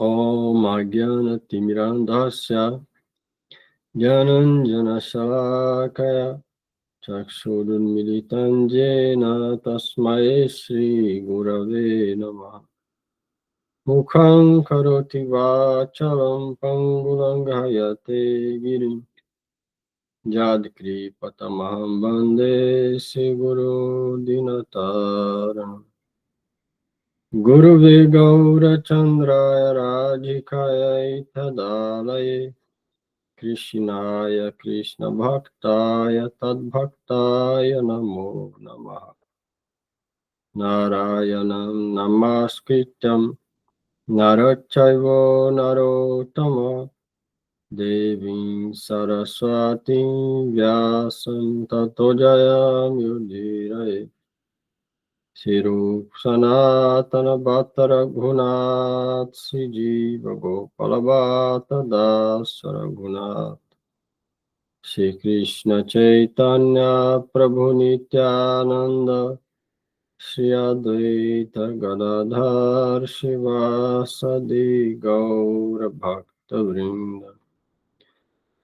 Om Ajnana-timirandhasya Jnananjana-shalakaya Chakshurunmilitam Jena Tasmai Shri Gurave Namaha. Mukham karoti vachalam pangulanghayate girim Jadkripatamahambande Siguru dinataram. Guruve Gaurachandraya Rajikaya Itadalaye Krishnaya Krishna Bhaktaya Tadbhaktaya Namo Namaha. Narayanam Namaskrityam Narachaivo Narottama Devim Saraswati Vyasam Tato Jayamudiraye Sirup Sanatana Bhattara Gunat Sijiva Gopalabhata Dasara Gunat Shri Krishna Chaitanya Prabhu Nityananda Shri Advaita Gadadhar Shivasadi Gaura Bhakta Vrinda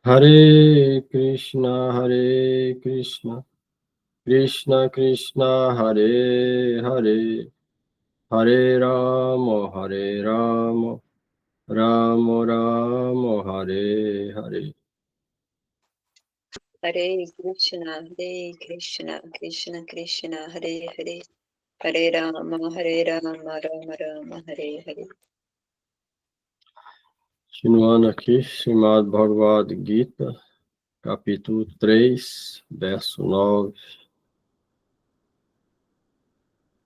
Hare Krishna Krishna Krishna Hare Hare Hare Rama Rama Rama Hare Hare. Hare Krishna, Krishna Krishna, Hare Hare, Hare Rama, Rama Rama, Hare Hare. Continuando aqui, Srimad Bhagavad Gita, capítulo 3, verso 9.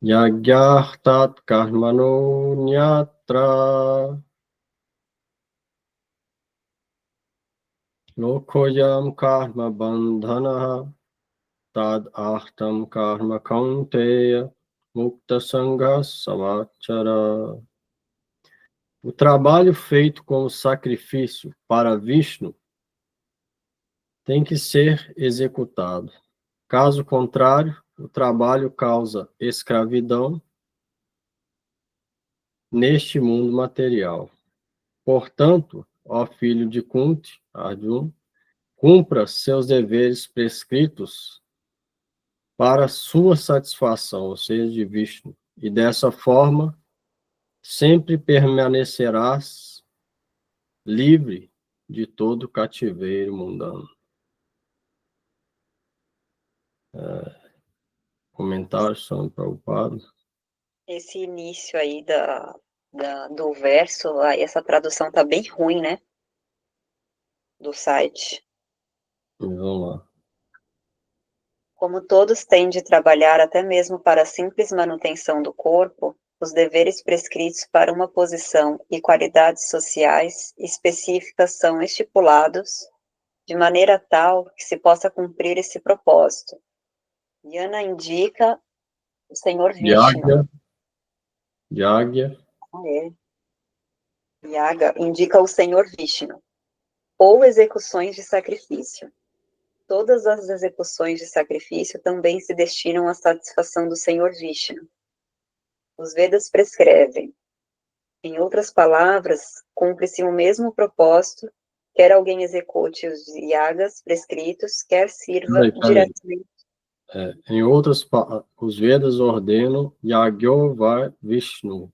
Yagyartat karmano nyatra lokoyam karma bandhanaha tad artam karma kaunteya mukta sangha samachara. O trabalho feito como sacrifício para Vishnu tem que ser executado. Caso contrário, o trabalho causa escravidão neste mundo material. Portanto, ó filho de Kunti, Arjuna, cumpra seus deveres prescritos para sua satisfação, ou seja, de Vishnu, e dessa forma sempre permanecerás livre de todo cativeiro mundano. Comentários são preocupados. Esse início aí do verso, essa tradução tá bem ruim, né? Do site. Vamos lá. Como todos têm de trabalhar até mesmo para a simples manutenção do corpo, os deveres prescritos para uma posição e qualidades sociais específicas são estipulados de maneira tal que se possa cumprir esse propósito. Yana indica o Senhor Vishnu. Yagya. Yaga indica o Senhor Vishnu, ou execuções de sacrifício. Todas as execuções de sacrifício também se destinam à satisfação do Senhor Vishnu. Os Vedas prescrevem. Em outras palavras, cumpre-se o mesmo propósito, quer alguém execute os yagas prescritos, quer sirva diretamente. Em outras palavras, os Vedas ordenam Yagyo vai Vishnu.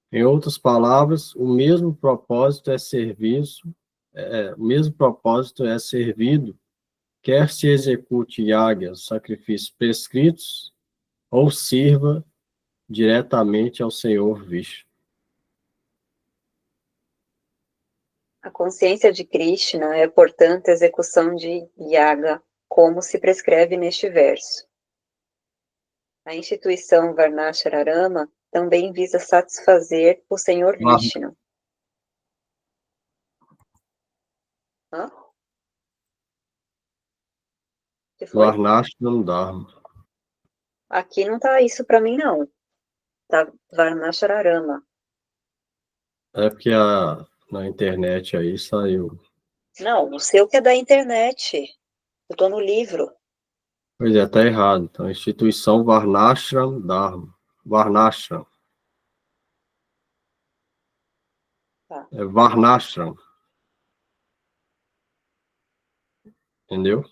Em outras palavras, o mesmo propósito é servido, quer se execute yagas, sacrifícios prescritos, ou sirva diretamente ao Senhor Vishnu. A consciência de Krishna é, portanto, a execução de yaga, como se prescreve neste verso. A instituição Varnashrarama também visa satisfazer o Senhor Vishnu. Hã? Varnashram Dharma. Aqui não tá isso para mim, não. Tá Varnashrarama. É porque na internet aí saiu. Não, o seu que é da internet. Eu tô no livro. Pois é, tá errado. Então, instituição Varnashram Dharma. Varnashram. Tá. É Varnashram. Entendeu?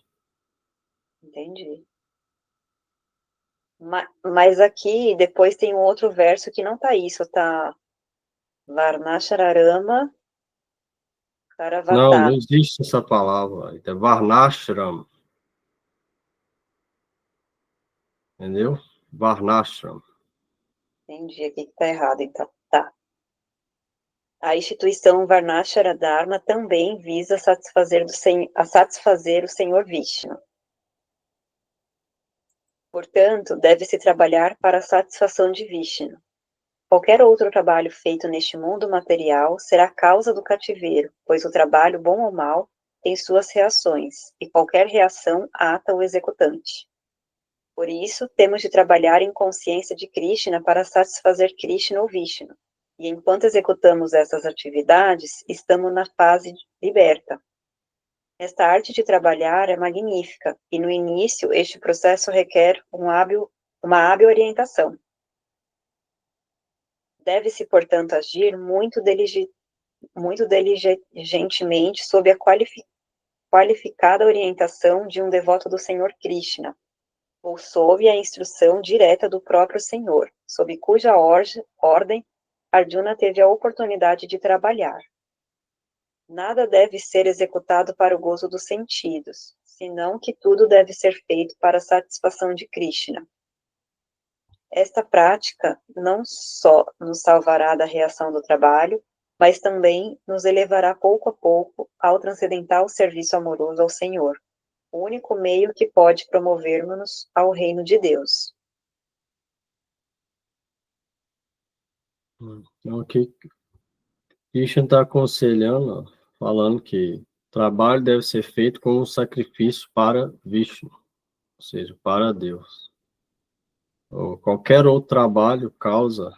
Entendi. Mas aqui, depois tem um outro verso que não tá isso, tá Varnashrarama Não, não Karavata. existe essa palavra. É Varnashram. Entendeu? Varnashram. Entendi aqui que tá errado, então. Tá. A instituição Varnashara Dharma também visa satisfazer o Senhor Vishnu. Portanto, deve-se trabalhar para a satisfação de Vishnu. Qualquer outro trabalho feito neste mundo material será causa do cativeiro, pois o trabalho, bom ou mau, tem suas reações, e qualquer reação ata o executante. Por isso, temos de trabalhar em consciência de Krishna para satisfazer Krishna ou Vishnu. E enquanto executamos essas atividades, estamos na fase liberta. Esta arte de trabalhar é magnífica, e no início este processo requer uma hábil orientação. Deve-se, portanto, agir muito diligentemente sob a qualificada orientação de um devoto do Senhor Krishna, ou sob a instrução direta do próprio Senhor, sob cuja ordem Arjuna teve a oportunidade de trabalhar. Nada deve ser executado para o gozo dos sentidos, senão que tudo deve ser feito para a satisfação de Krishna. Esta prática não só nos salvará da reação do trabalho, mas também nos elevará pouco a pouco ao transcendental serviço amoroso ao Senhor, o único meio que pode promover-nos ao reino de Deus. Então, aqui, Christian está aconselhando, falando que o trabalho deve ser feito como um sacrifício para Vishnu, ou seja, para Deus. Ou qualquer outro trabalho causa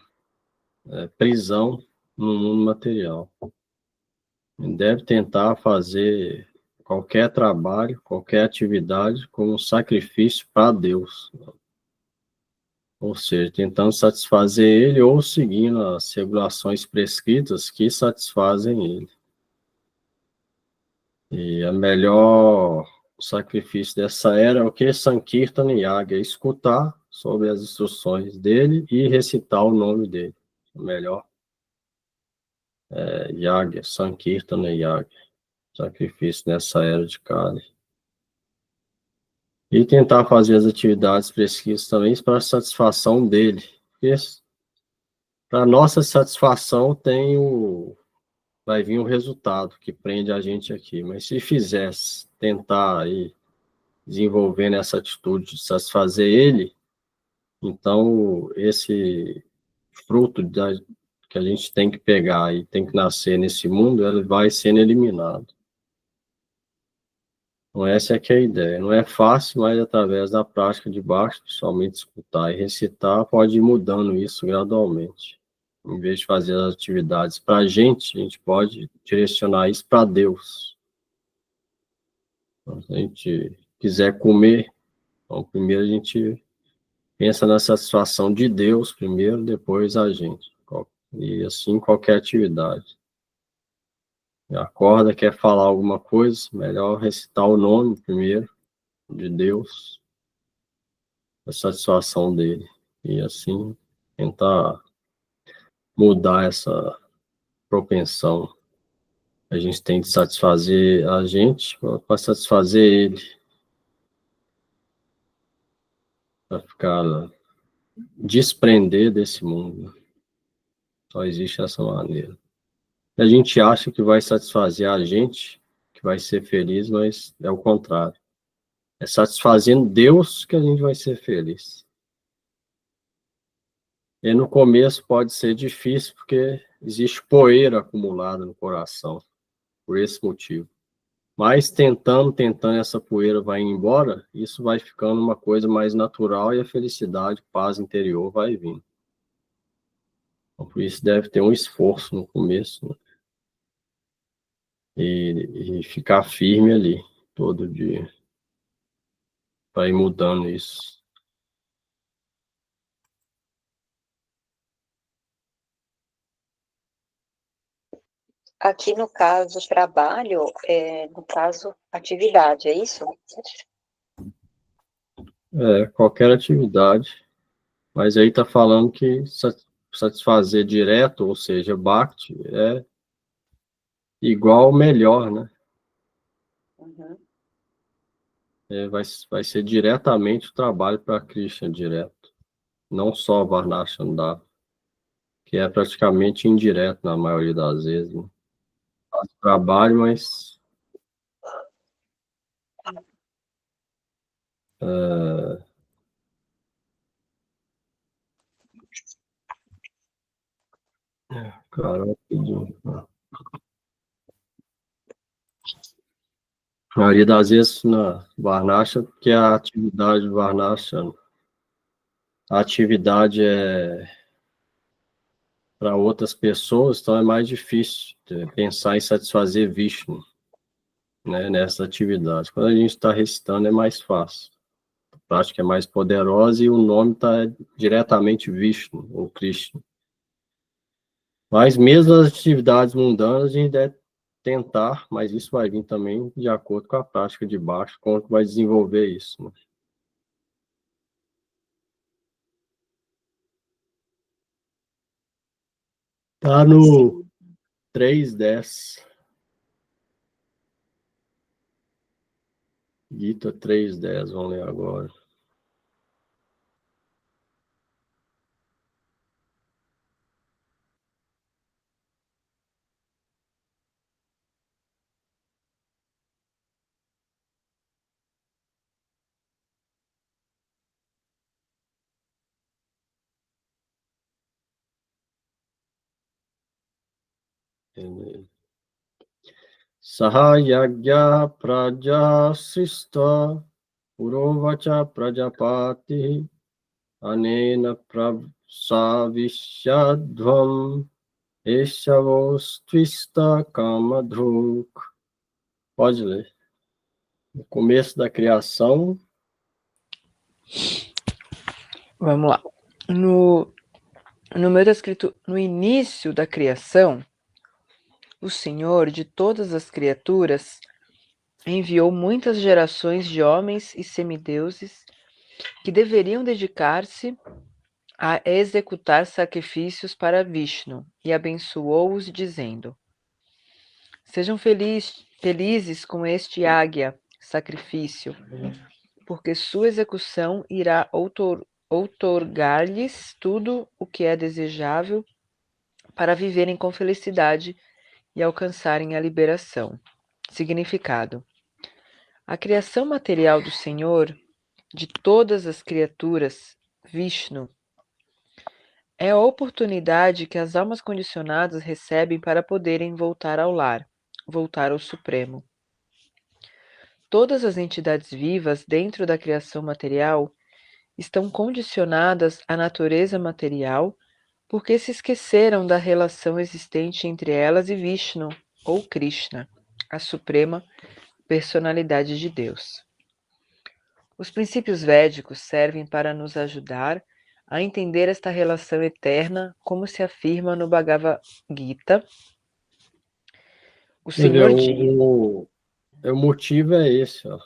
prisão no mundo material. Ele deve tentar fazer qualquer trabalho, qualquer atividade como um sacrifício para Deus. Ou seja, tentando satisfazer ele ou seguindo as regulações prescritas que satisfazem ele. E a melhor sacrifício dessa era é o que? Sankirtana Yaga, é escutar sobre as instruções dele e recitar o nome dele. O melhor Yaga, Sankirtana Yaga, sacrifício nessa era de Kali. E tentar fazer as atividades prescritas também para a satisfação dele. Para nossa satisfação vai vir o resultado que prende a gente aqui. Mas se fizesse tentar aí desenvolvendo essa atitude de satisfazer ele, então esse fruto que a gente tem que pegar e tem que nascer nesse mundo, ele vai sendo eliminado. Então essa é que é a ideia. Não é fácil, mas através da prática de baixo, somente escutar e recitar, pode ir mudando isso gradualmente. Em vez de fazer as atividades para a gente pode direcionar isso para Deus. Então, se a gente quiser comer, então primeiro a gente pensa na satisfação de Deus primeiro, depois a gente. E assim qualquer atividade. Acorda, quer falar alguma coisa, melhor recitar o nome primeiro de Deus, a satisfação dele. E assim tentar mudar essa propensão. A gente tem de satisfazer a gente para satisfazer ele. Para ficar desprender desse mundo. Só existe essa maneira. E a gente acha que vai satisfazer a gente, que vai ser feliz, mas é o contrário. É satisfazendo Deus que a gente vai ser feliz. E no começo pode ser difícil, porque existe poeira acumulada no coração, por esse motivo. Mas tentando, essa poeira vai embora, isso vai ficando uma coisa mais natural e a felicidade, paz interior vai vindo. Então, por isso deve ter um esforço no começo, né? E ficar firme ali, todo dia, para ir mudando isso. Aqui no caso trabalho, no caso atividade, é isso? Qualquer atividade, mas aí está falando que satisfazer direto, ou seja, Bhakti, é igual ou melhor, né? Uhum. Vai ser diretamente o trabalho para Krishna direto, não só Varnashrandava, que é praticamente indireto na maioria das vezes, né? Faz trabalho, mas cara, a maioria das vezes na Varnashram, que é a atividade do Varnashram, a atividade é para outras pessoas, então é mais difícil pensar em satisfazer Vishnu, né, nessa atividade. Quando a gente está recitando é mais fácil. A prática é mais poderosa e o nome está diretamente Vishnu ou Krishna. Mas mesmo as atividades mundanas, a gente deve tentar, mas isso vai vir também de acordo com a prática de baixo, como que vai desenvolver isso, né? Tá no Sim. 3:10. Gita 3:10, vamos ler agora. Sahayagya praja sista purovacha prajapati anena pravsavishadvam eshavos twista kamadhuk. Pode ler. No começo da criação, Vamos lá. No meu está escrito, no início da criação, o Senhor de todas as criaturas enviou muitas gerações de homens e semideuses que deveriam dedicar-se a executar sacrifícios para Vishnu e abençoou-os dizendo: Sejam felizes com este águia, sacrifício, porque sua execução irá outorgar-lhes tudo o que é desejável para viverem com felicidade e alcançarem a liberação. Significado: a criação material do Senhor, de todas as criaturas, Vishnu, é a oportunidade que as almas condicionadas recebem para poderem voltar ao lar, voltar ao Supremo. Todas as entidades vivas dentro da criação material estão condicionadas à natureza material porque se esqueceram da relação existente entre elas e Vishnu, ou Krishna, a suprema personalidade de Deus. Os princípios védicos servem para nos ajudar a entender esta relação eterna, como se afirma no Bhagavad Gita. O quer ver, Senhor diz. o motivo é esse, ó.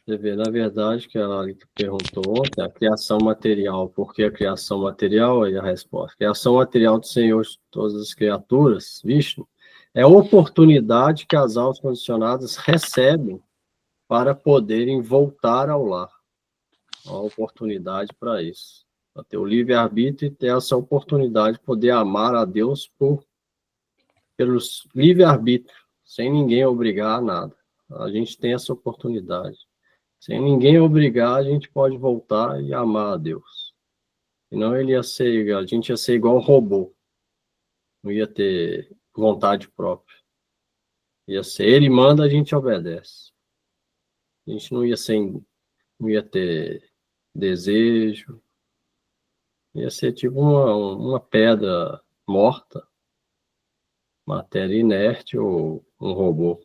Quer ver, na verdade, que ela perguntou ontem, a criação material, por que a criação material? Aí a resposta, a criação material do Senhor de todas as criaturas, Vishnu, é a oportunidade que as almas condicionadas recebem para poderem voltar ao lar. Uma oportunidade para isso. Para ter o livre-arbítrio e ter essa oportunidade de poder amar a Deus pelo livre-arbítrio, sem ninguém obrigar a nada. A gente tem essa oportunidade. Sem ninguém obrigar, a gente pode voltar e amar a Deus. Senão a gente ia ser igual robô. Não ia ter vontade própria. Ia ser, ele manda, a gente obedece. A gente não ia ter desejo. Ia ser tipo uma pedra morta, matéria inerte ou um robô.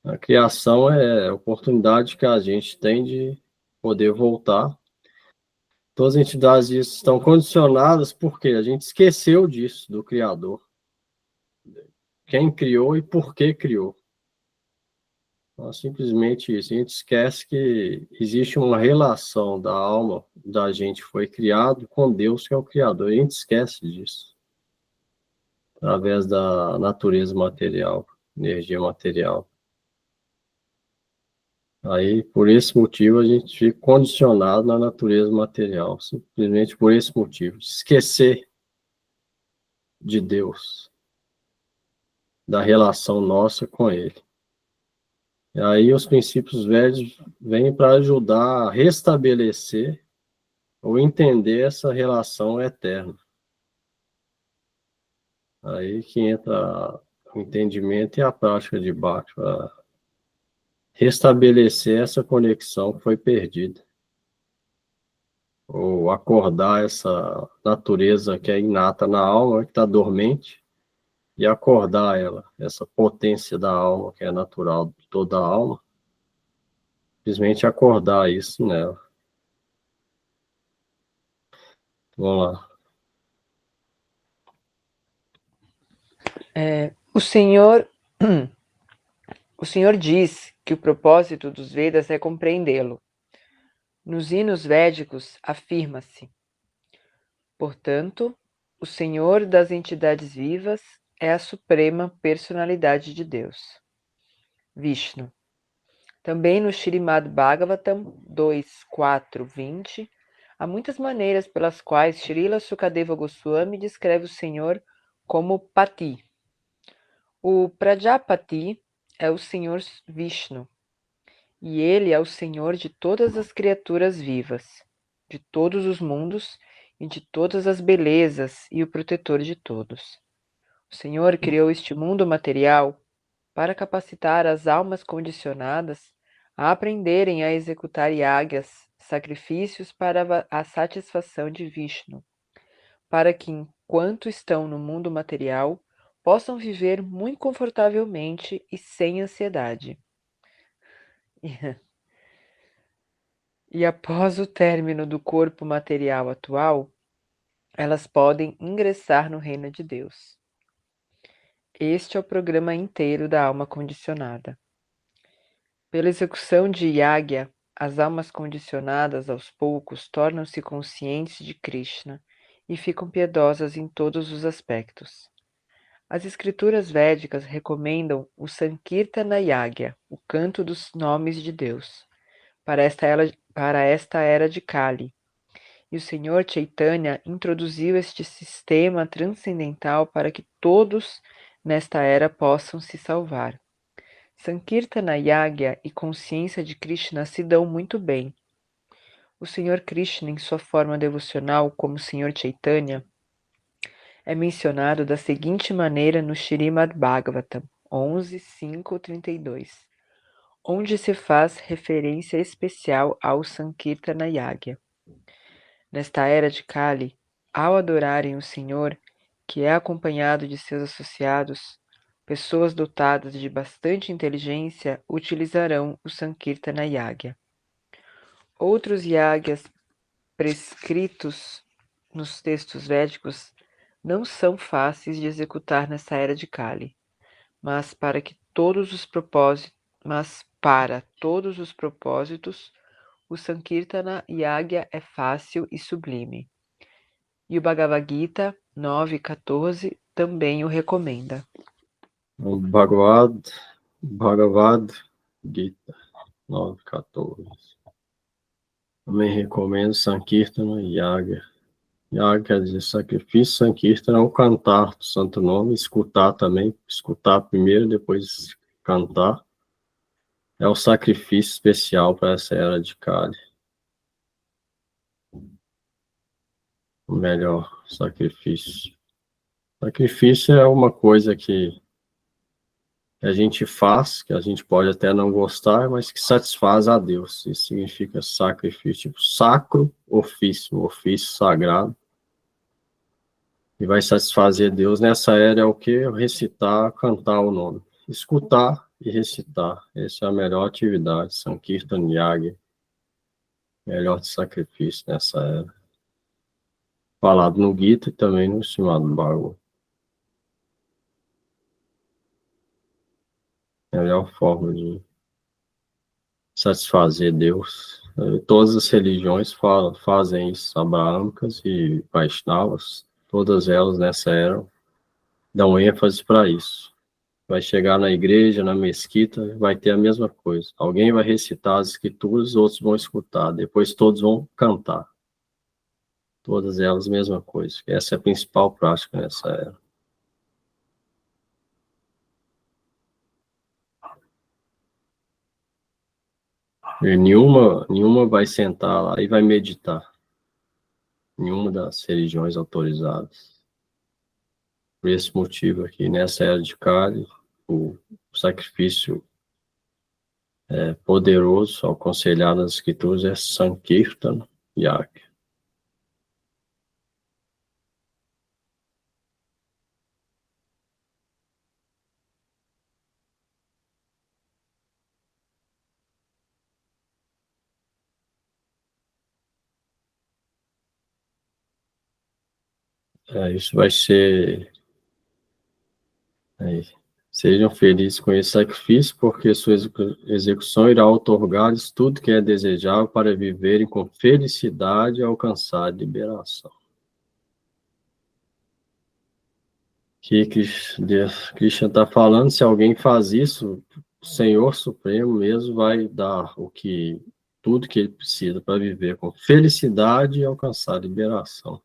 A criação é a oportunidade que a gente tem de poder voltar Todas as entidades estão condicionadas porque a gente esqueceu disso, do Criador. Quem criou e por que criou. Então, simplesmente isso. A gente esquece que existe uma relação da alma da gente foi criado com Deus, que é o Criador. A gente esquece disso. Através da natureza material, energia material. Aí, por esse motivo, a gente fica condicionado na natureza material. Simplesmente por esse motivo. Esquecer de Deus, da relação nossa com Ele. E aí os princípios velhos vêm para ajudar a restabelecer ou entender essa relação eterna. Aí que entra o entendimento e a prática de Bhakti, para restabelecer essa conexão que foi perdida. Ou acordar essa natureza que é inata na alma, que está dormente, e acordar ela, essa potência da alma, que é natural de toda a alma, simplesmente acordar isso nela. Vamos lá. O Senhor diz que o propósito dos Vedas é compreendê-lo. Nos hinos védicos afirma-se: portanto, o Senhor das entidades vivas é a suprema personalidade de Deus, Vishnu. Também no Śrīmad Bhagavatam 2.4.20, há muitas maneiras pelas quais Srila Sukadeva Goswami descreve o Senhor como Pati. O Prajapati é o Senhor Vishnu, e ele é o Senhor de todas as criaturas vivas, de todos os mundos e de todas as belezas e o protetor de todos. O Senhor criou este mundo material para capacitar as almas condicionadas a aprenderem a executar yagas, sacrifícios para a satisfação de Vishnu, para que, enquanto estão no mundo material, possam viver muito confortavelmente e sem ansiedade. E após o término do corpo material atual, elas podem ingressar no reino de Deus. Este é o programa inteiro da alma condicionada. Pela execução de yagya, as almas condicionadas aos poucos tornam-se conscientes de Krishna e ficam piedosas em todos os aspectos. As escrituras védicas recomendam o Sankirtana Yagya, o canto dos nomes de Deus, para esta era de Kali. E o Senhor Chaitanya introduziu este sistema transcendental para que todos nesta era possam se salvar. Sankirtana Yagya e consciência de Krishna se dão muito bem. O Senhor Krishna, em sua forma devocional como Senhor Chaitanya, é mencionado da seguinte maneira no Śrīmad Bhagavatam 11.5.32, onde se faz referência especial ao Sankirtana Yagya. Nesta era de Kali, ao adorarem o Senhor, que é acompanhado de seus associados, pessoas dotadas de bastante inteligência utilizarão o Sankirtana Yagya. Outros yagyas prescritos nos textos védicos não são fáceis de executar nessa era de Kali, mas para todos os propósitos, o Sankirtana Yagya é fácil e sublime. E o Bhagavad Gita 9.14 também o recomenda. O Bhagavad Gita 9.14. Também recomendo Sankirtana Yagya. Yagya quer dizer sacrifício, Sankirtana é o cantar do santo nome, escutar também, escutar primeiro, depois cantar. É o sacrifício especial para essa era de Kali. O melhor sacrifício. Sacrifício é uma coisa que a gente faz, que a gente pode até não gostar, mas que satisfaz a Deus. Isso significa sacrifício, tipo sacro ofício, ofício sagrado. E vai satisfazer Deus nessa era é o que? Recitar, cantar o nome. Escutar e recitar. Essa é a melhor atividade. Sankirtan Yagya. Melhor de sacrifício nessa era. falado no Gita e também no Srimad Bhagavatam. É a melhor forma de satisfazer Deus. Todas as religiões fazem isso, abraâmicas e Vaishnavas, todas elas nessa era dão ênfase para isso. Vai chegar na igreja, na mesquita, vai ter a mesma coisa. Alguém vai recitar as escrituras, outros vão escutar, depois todos vão cantar. Todas elas, mesma coisa. Essa é a principal prática nessa era. E nenhuma vai sentar lá e vai meditar. Nenhuma das religiões autorizadas. Por esse motivo aqui, nessa era de Kali, o sacrifício poderoso, aconselhado nas escrituras, é Sankirtan Yagya. Isso vai ser... Sejam felizes com esse sacrifício, porque sua execução irá outorgar-lhes tudo que é desejável para viverem com felicidade e alcançar a liberação. Que Krishna está falando, se alguém faz isso, o Senhor Supremo mesmo vai dar tudo que ele precisa para viver com felicidade e alcançar a liberação.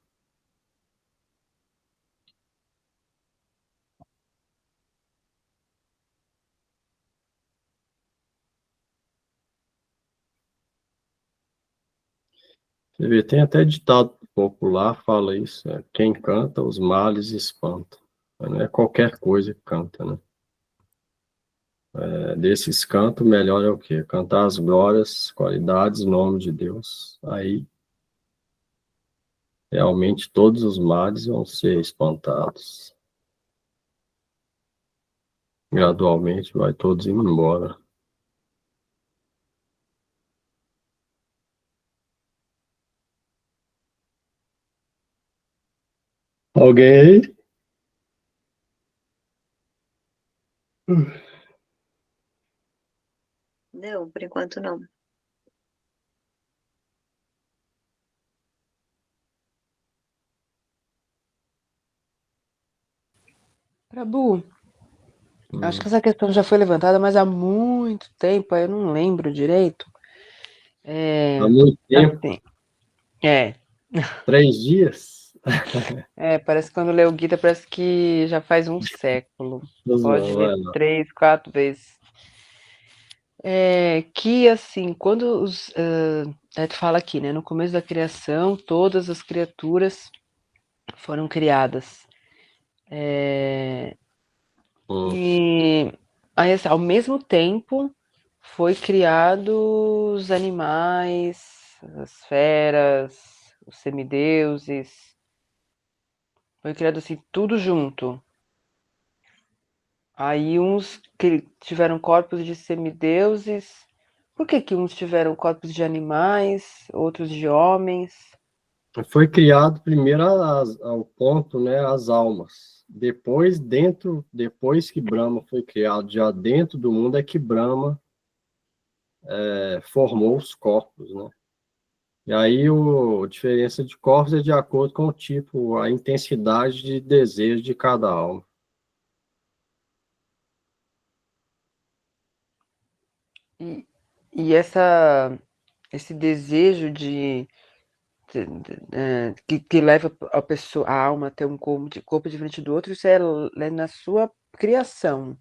Você vê, tem até ditado popular, fala isso, quem canta, os males espanta. Mas não é qualquer coisa que canta, né? Desses cantos, o melhor é o quê? Cantar as glórias, qualidades, nome de Deus. Aí, realmente, todos os males vão ser espantados. Gradualmente, vai todos indo embora. Alguém aí? Não, por enquanto não. Prabhu, acho que essa questão já foi levantada, mas há muito tempo, eu não lembro direito. Há muito tempo. Assim, 3 dias? parece que quando leu o Gita, parece que já faz um século. Pode ver 3, 4 vezes. Que, assim, quando fala aqui, né, no começo da criação, todas as criaturas foram criadas. E aí, assim, ao mesmo tempo, foi criado os animais, as feras, os semideuses. Foi criado assim, tudo junto. Aí uns que tiveram corpos de semideuses. Por que uns tiveram corpos de animais, outros de homens? Foi criado primeiro ao ponto, né, as almas. Depois que Brahma foi criado já dentro do mundo, é que Brahma formou os corpos, né? E aí a diferença de corpos é de acordo com o tipo, a intensidade de desejo de cada alma. E esse desejo que leva a alma a ter um corpo diferente do outro, isso é na sua criação.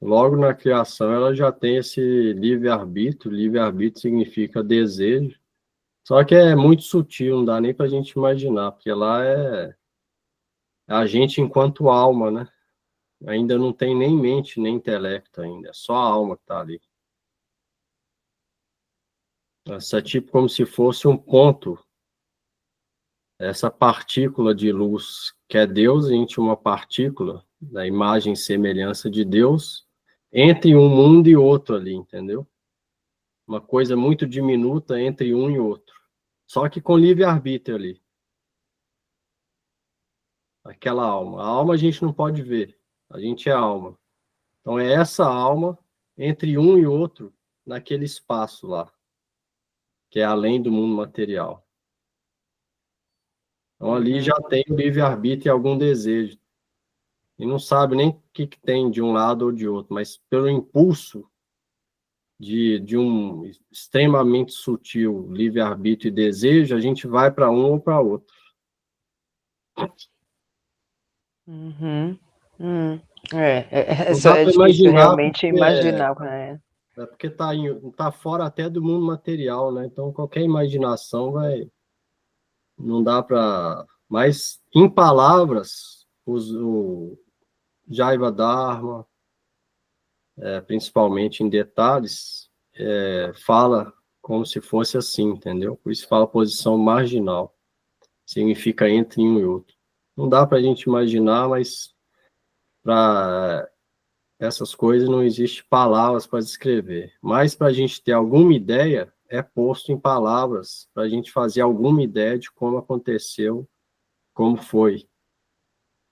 Logo na criação ela já tem esse livre-arbítrio. Livre-arbítrio significa desejo. Só que é muito sutil, não dá nem para a gente imaginar, porque lá é a gente enquanto alma, né? Ainda não tem nem mente, nem intelecto ainda, é só a alma que está ali. Essa é tipo como se fosse um ponto. Essa partícula de luz que é Deus, a gente uma partícula da imagem e semelhança de Deus, entre um mundo e outro ali, entendeu? Uma coisa muito diminuta entre um e outro. só que com livre-arbítrio ali. Aquela alma. A alma a gente não pode ver, a gente é alma. Então é essa alma entre um e outro naquele espaço lá, que é além do mundo material. Então ali já tem o livre-arbítrio e algum desejo. E não sabe nem o que tem de um lado ou de outro, mas pelo impulso de um extremamente sutil livre-arbítrio e desejo, a gente vai para um ou para outro. Isso é difícil realmente imaginar. É porque tá fora até do mundo material, né? Então qualquer imaginação não dá para. Mas em palavras, o Jaiva Dharma, principalmente em detalhes, fala como se fosse assim, entendeu? Por isso fala posição marginal. Significa entre um e outro. Não dá para a gente imaginar, mas para essas coisas não existe palavras para descrever. Mas para a gente ter alguma ideia, é posto em palavras, para a gente fazer alguma ideia de como aconteceu, como foi.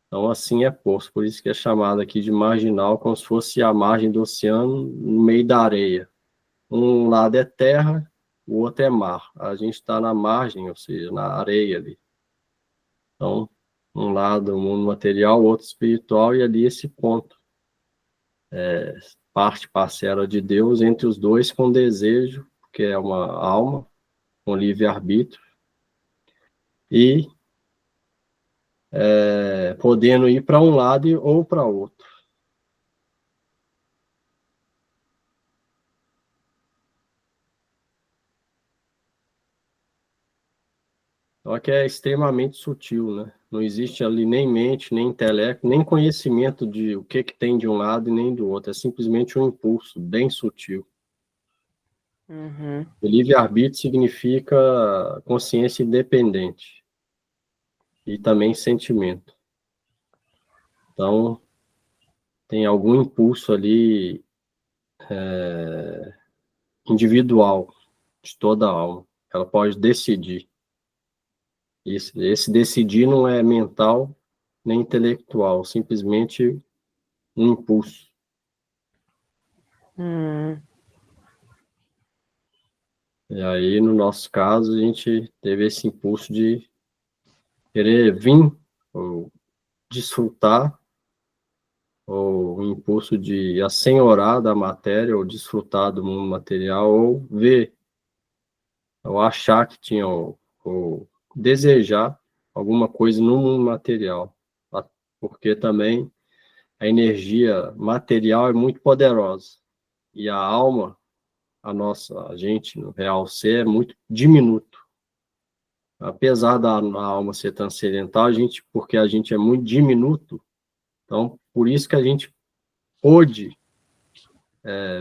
Então, assim é posto. Por isso que é chamado aqui de marginal, como se fosse a margem do oceano no meio da areia. Um lado é terra, o outro é mar. A gente está na margem, ou seja, na areia ali. Então, um lado o mundo material, o outro espiritual, e ali esse ponto. Parte parcela de Deus entre os dois com desejo, que é uma alma, com livre-arbítrio, e podendo ir para um lado ou para outro. Só que é extremamente sutil, né? Não existe ali nem mente, nem intelecto, nem conhecimento de o que tem de um lado e nem do outro. É simplesmente um impulso bem sutil. O livre-arbítrio significa consciência independente e também sentimento. Então, tem algum impulso ali individual de toda a alma. Ela pode decidir. Esse decidir não é mental nem intelectual, simplesmente um impulso. E aí, no nosso caso, a gente teve esse impulso de querer vir, ou desfrutar, ou o impulso de assenhorar da matéria, ou desfrutar do mundo material, ou ver, ou achar que tinha, ou desejar alguma coisa no mundo material. Porque também a energia material é muito poderosa. E a alma, a gente, no real ser, é muito diminuto. Apesar da alma ser transcendental, porque a gente é muito diminuto, então, por isso que a gente pôde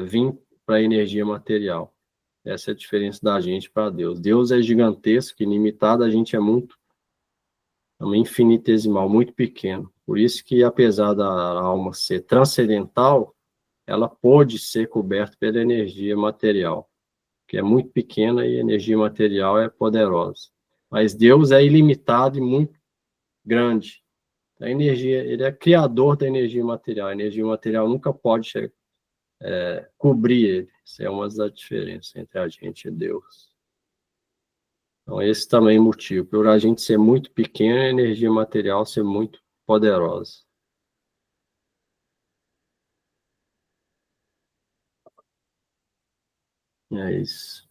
vir para a energia material. Essa é a diferença da gente para Deus. Deus é gigantesco, ilimitado, a gente é infinitesimal, muito pequeno. Por isso que, apesar da alma ser transcendental, ela pode ser coberta pela energia material, que é muito pequena e a energia material é poderosa. Mas Deus é ilimitado e muito grande. A energia, ele é criador da energia material. A energia material nunca pode cobrir ele. Essa é uma das diferenças entre a gente e Deus. Então, esse também é o motivo. Por a gente ser muito pequeno, a energia material ser muito poderosa. É isso.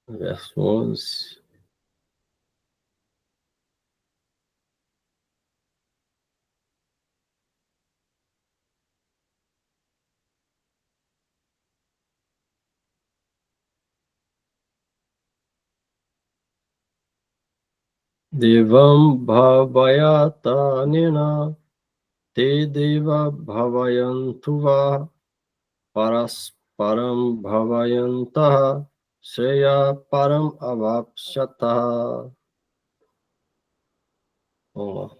Verso 11. Devam bhavayata nena te deva bhavayantu va parasparam bhavayantaha shreya param avapsyataha. Vamos lá.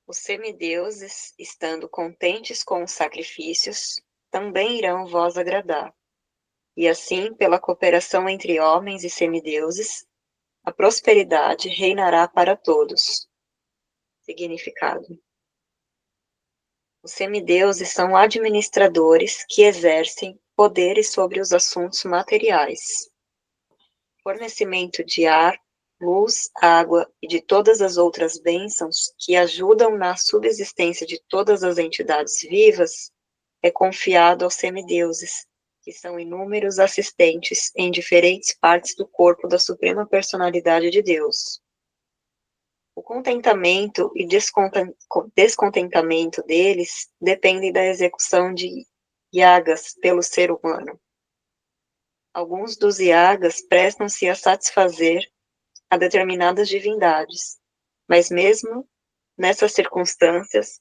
Os semideuses, estando contentes com os sacrifícios, também irão vós agradar. E assim, pela cooperação entre homens e semideuses, a prosperidade reinará para todos. Significado. Os semideuses são administradores que exercem poderes sobre os assuntos materiais. Fornecimento de ar, luz, água e de todas as outras bênçãos que ajudam na subsistência de todas as entidades vivas é confiado aos semideuses, que são inúmeros assistentes em diferentes partes do corpo da Suprema Personalidade de Deus. O contentamento e descontentamento deles dependem da execução de yagas pelo ser humano. Alguns dos yagas prestam-se a satisfazer a determinadas divindades, mas mesmo nessas circunstâncias,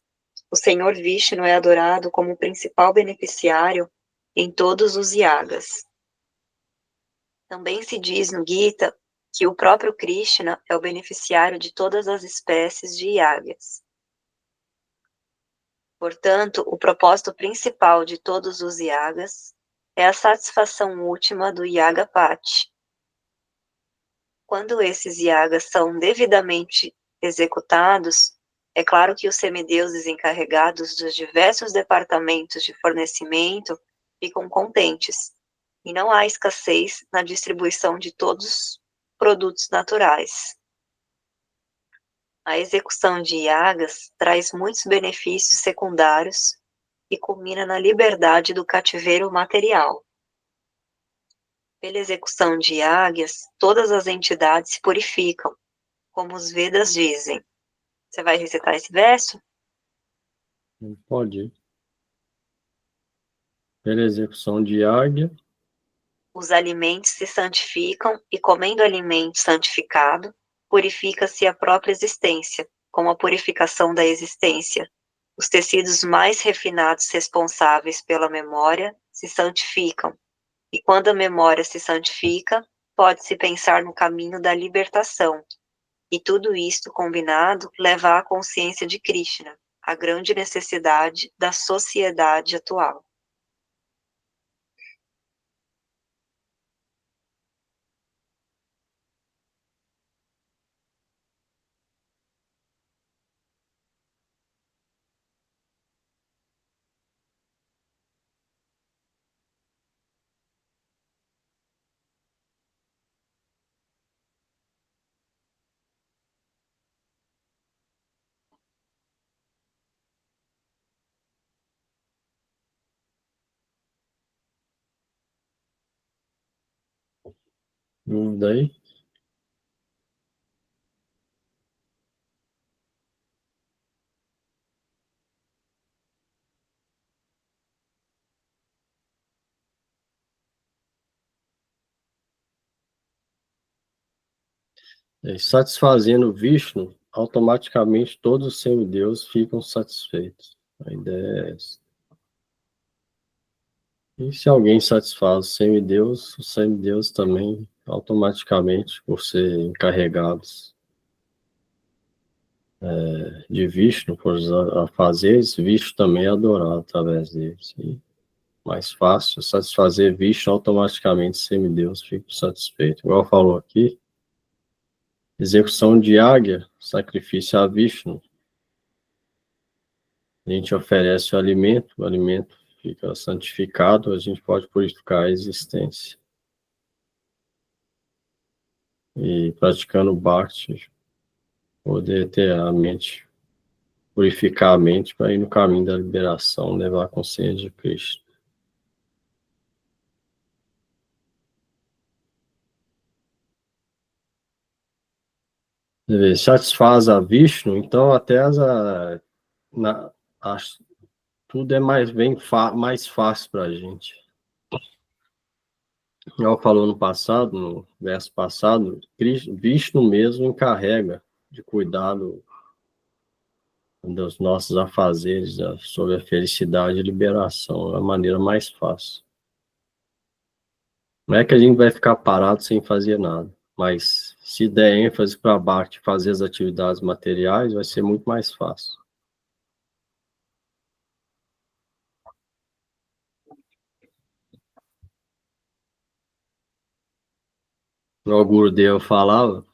o Senhor Vishnu é adorado como o principal beneficiário em todos os yagas. Também se diz no Gita que o próprio Krishna é o beneficiário de todas as espécies de yagas. Portanto, o propósito principal de todos os yagas é a satisfação última do Yagapati. Quando esses yagas são devidamente executados, é claro que os semideuses encarregados dos diversos departamentos de fornecimento ficam contentes, e não há escassez na distribuição de todos os produtos naturais. A execução de yagas traz muitos benefícios secundários e culmina na liberdade do cativeiro material. Pela execução de yagas, todas as entidades se purificam, como os Vedas dizem. Você vai recitar esse verso? Pode. Pela execução de águia, os alimentos se santificam e, comendo alimento santificado, purifica-se a própria existência, com a purificação da existência. Os tecidos mais refinados responsáveis pela memória se santificam, e quando a memória se santifica, pode-se pensar no caminho da libertação. E tudo isto combinado leva à consciência de Krishna, a grande necessidade da sociedade atual. daí, satisfazendo Vishnu, automaticamente todos os semideuses ficam satisfeitos. A ideia é essa. E se alguém satisfaz os semideuses também, automaticamente, por ser encarregados de Vishnu, por afazeres, Vishnu também é adorado através deles. E mais fácil, satisfazer Vishnu, automaticamente os semideuses ficam satisfeitos. Igual falou aqui, execução de águia, sacrifício a Vishnu. A gente oferece o alimento fica santificado, a gente pode purificar a existência. E praticando Bhakti, poder ter a mente, purificar a mente para ir no caminho da liberação, levar a consciência de Cristo. Satisfaz a Vishnu, então até tudo é mais fácil para a gente. Ela falou no passado, no verso passado, Vishnu mesmo encarrega de cuidar dos nossos afazeres sobre a felicidade e liberação, é a maneira mais fácil. Não é que a gente vai ficar parado sem fazer nada, mas se der ênfase para baixo, fazer as atividades materiais, vai ser muito mais fácil. o Gurudeva falava,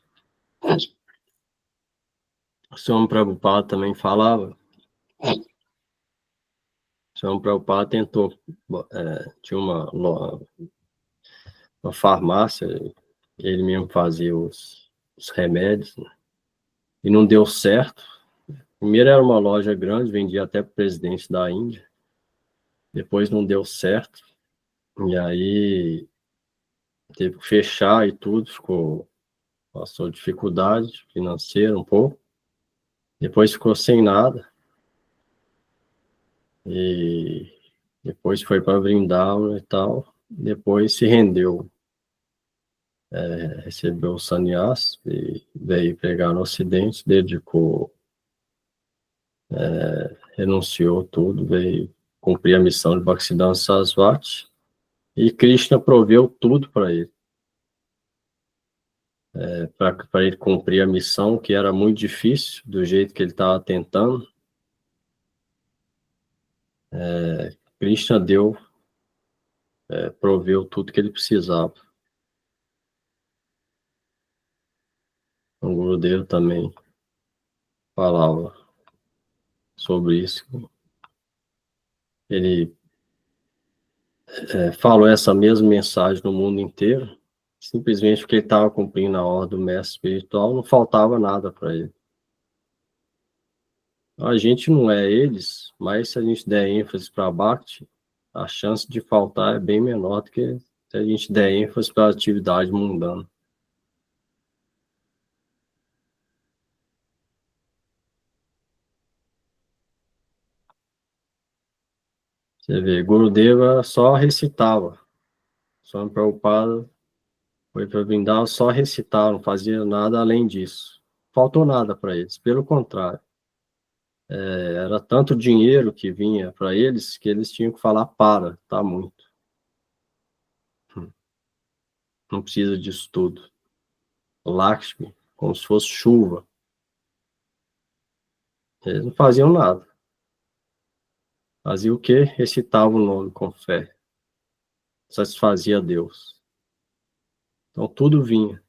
o Swami Prabhupada também falava. O Swami Prabhupada tentou, tinha uma farmácia, ele mesmo fazia os remédios, né? E não deu certo. Primeiro era uma loja grande, vendia até para o presidente da Índia. Depois não deu certo. E aí teve que fechar e tudo, passou dificuldade financeira um pouco. Depois ficou sem nada. E depois foi para Vrindavan e tal. Depois se rendeu. Recebeu o sannyas e veio pregar no Ocidente, dedicou, renunciou tudo, veio cumprir a missão de Bhaktisiddhanta Sarasvati. E Krishna proveu tudo para ele. Para ele cumprir a missão, que era muito difícil, do jeito que ele estava tentando. Krishna proveu tudo que ele precisava. O Gurudeva também falava sobre isso. Ele falou essa mesma mensagem no mundo inteiro, simplesmente porque ele estava cumprindo a ordem do mestre espiritual, não faltava nada para ele. A gente não é eles, mas se a gente der ênfase para Bhakti, a chance de faltar é bem menor do que se a gente der ênfase para a atividade mundana. Você vê, Gurudeva só recitava. Swami Prabhupada foi para Vrindavan, só recitava, não fazia nada além disso. Faltou nada para eles, pelo contrário. Era tanto dinheiro que vinha para eles que eles tinham que falar para, tá muito. Não precisa disso tudo. Lakshmi, como se fosse chuva. Eles não faziam nada. Fazia o quê? Recitava o nome com fé. Satisfazia a Deus. Então tudo vinha.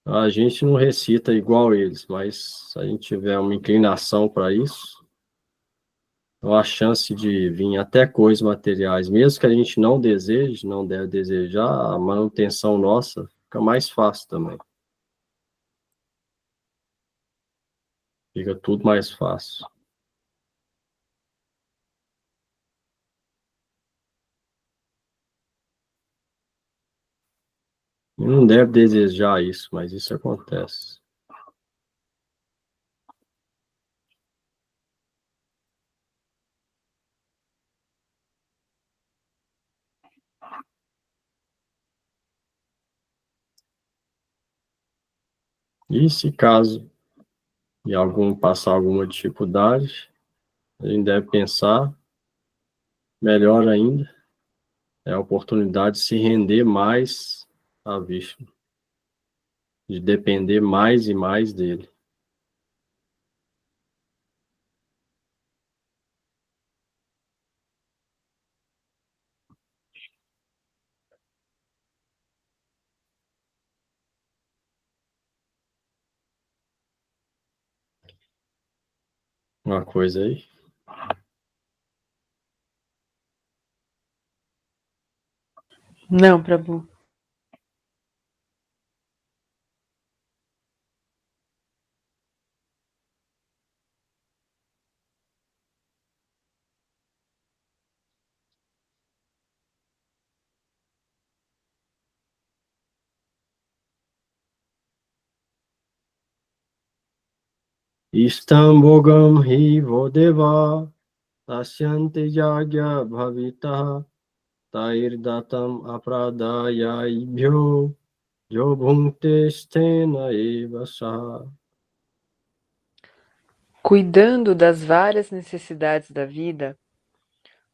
A gente não recita igual eles, mas se a gente tiver uma inclinação para isso, então a chance de vir até coisas materiais, mesmo que a gente não deseje, não deve desejar, a manutenção nossa fica mais fácil também. Fica tudo mais fácil. E não deve desejar isso, mas isso acontece. E se caso e algum passar alguma dificuldade, a gente deve pensar, melhor ainda, é a oportunidade de se render mais a Vishnu, de depender mais e mais dele. Uma coisa aí. Não, Prabhu. Istambogam hi vodeva tasyanti yagya bhavita tairdatam apradaya ibhyo yo bhunte stena eva saha. Cuidando das várias necessidades da vida,